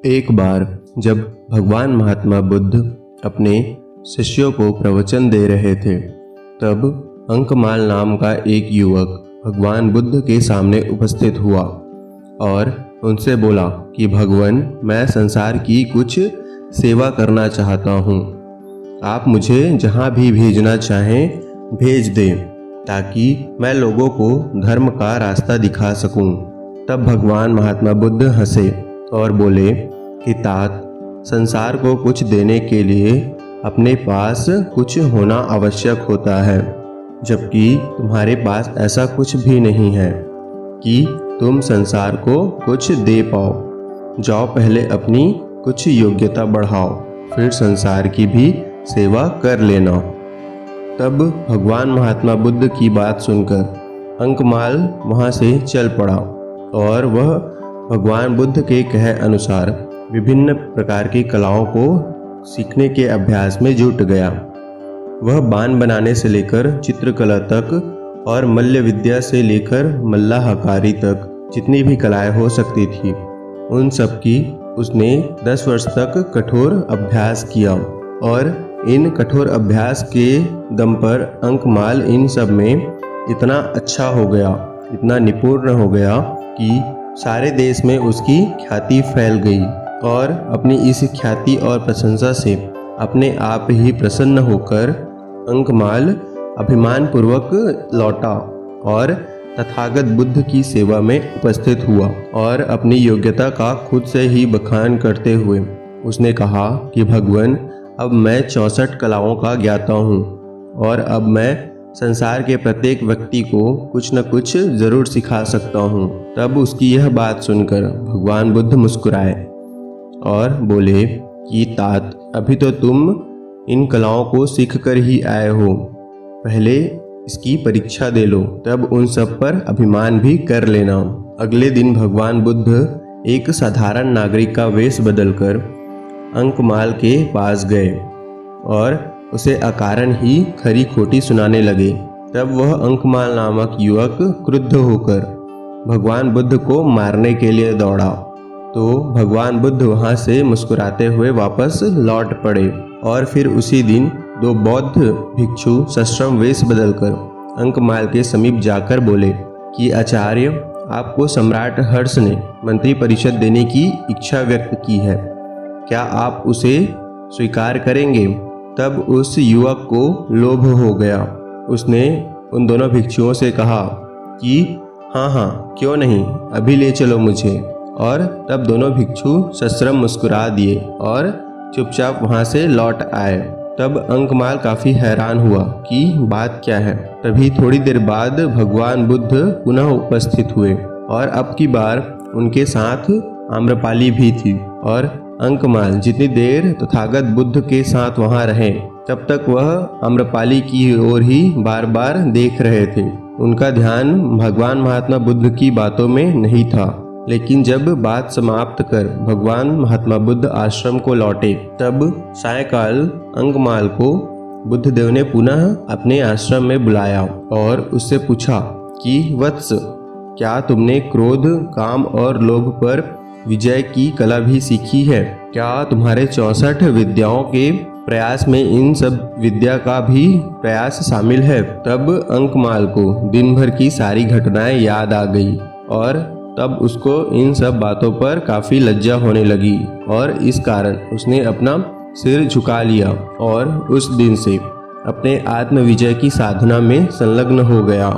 एक बार जब भगवान महात्मा बुद्ध अपने शिष्यों को प्रवचन दे रहे थे, तब अंकमाल नाम का एक युवक भगवान बुद्ध के सामने उपस्थित हुआ और उनसे बोला कि भगवान, मैं संसार की कुछ सेवा करना चाहता हूँ। आप मुझे जहाँ भी भेजना चाहें भेज दें, ताकि मैं लोगों को धर्म का रास्ता दिखा सकूं। तब भगवान महात्मा बुद्ध हंसे और बोले कि तात, संसार को कुछ देने के लिए अपने पास कुछ होना आवश्यक होता है, जबकि तुम्हारे पास ऐसा कुछ भी नहीं है कि तुम संसार को कुछ दे पाओ। जाओ, पहले अपनी कुछ योग्यता बढ़ाओ, फिर संसार की भी सेवा कर लेना। तब भगवान महात्मा बुद्ध की बात सुनकर अंकमाल वहाँ से चल पड़ा और वह भगवान बुद्ध के कहे अनुसार विभिन्न प्रकार की कलाओं को सीखने के अभ्यास में जुट गया। वह बाण बनाने से लेकर चित्रकला तक और मल्ल विद्या से लेकर मल्लाहकारी तक जितनी भी कलाएं हो सकती थी, उन सब की उसने 10 वर्ष तक कठोर अभ्यास किया। और इन कठोर अभ्यास के दम पर अंकमाल इन सब में इतना अच्छा हो गया, इतना निपुण हो गया कि सारे देश में उसकी ख्याति फैल गई। और अपनी इस ख्याति और प्रशंसा से अपने आप ही प्रसन्न होकर अंकमाल अभिमान पूर्वक लौटा और तथागत बुद्ध की सेवा में उपस्थित हुआ। और अपनी योग्यता का खुद से ही बखान करते हुए उसने कहा कि भगवान, अब मैं 64 कलाओं का ज्ञाता हूँ और अब मैं संसार के प्रत्येक व्यक्ति को कुछ न कुछ जरूर सिखा सकता हूँ। तब उसकी यह बात सुनकर भगवान बुद्ध मुस्कुराए और बोले कि तात, अभी तो तुम इन कलाओं को सीख कर ही आए हो, पहले इसकी परीक्षा दे लो, तब उन सब पर अभिमान भी कर लेना। अगले दिन भगवान बुद्ध एक साधारण नागरिक का वेश बदलकर अंकमाल के पास गए और उसे अकारण ही खरी खोटी सुनाने लगे। तब वह अंकमाल नामक युवक क्रुद्ध होकर भगवान बुद्ध को मारने के लिए दौड़ा, तो भगवान बुद्ध वहां से मुस्कुराते हुए वापस लौट पड़े। और फिर उसी दिन 2 बौद्ध भिक्षु सश्रम वेश बदलकर अंकमाल के समीप जाकर बोले कि आचार्य, आपको सम्राट हर्ष ने मंत्री परिषद देने की इच्छा व्यक्त की है, क्या आप उसे स्वीकार करेंगे? तब उस युवक को लोभ हो गया। उसने उन दोनों भिक्षुओं से कहा कि हाँ, क्यों नहीं, अभी ले चलो मुझे। और तब दोनों भिक्षु सश्रम मुस्कुरा दिए और चुपचाप वहाँ से लौट आए। तब अंकमाल काफ़ी हैरान हुआ कि बात क्या है। तभी थोड़ी देर बाद भगवान बुद्ध पुनः उपस्थित हुए और अब की बार उनके साथ आम्रपाली भी थी। और अंकमाल जितनी देर तथागत बुद्ध के साथ वहाँ रहे, तब तक वह आम्रपाली की ओर ही बार बार देख रहे थे। उनका ध्यान भगवान महात्मा बुद्ध की बातों में नहीं था। लेकिन जब बात समाप्त कर भगवान महात्मा बुद्ध आश्रम को लौटे, तब सायंकाल अंकमाल को बुद्ध देव ने पुनः अपने आश्रम में बुलाया और उससे पूछा कि वत्स, क्या तुमने क्रोध, काम और लोभ पर विजय की कला भी सीखी है? क्या तुम्हारे 64 विद्याओं के प्रयास में इन सब विद्या का भी प्रयास शामिल है? तब अंकमाल को दिन भर की सारी घटनाएं याद आ गई और तब उसको इन सब बातों पर काफ़ी लज्जा होने लगी और इस कारण उसने अपना सिर झुका लिया और उस दिन से अपने आत्म विजय की साधना में संलग्न हो गया।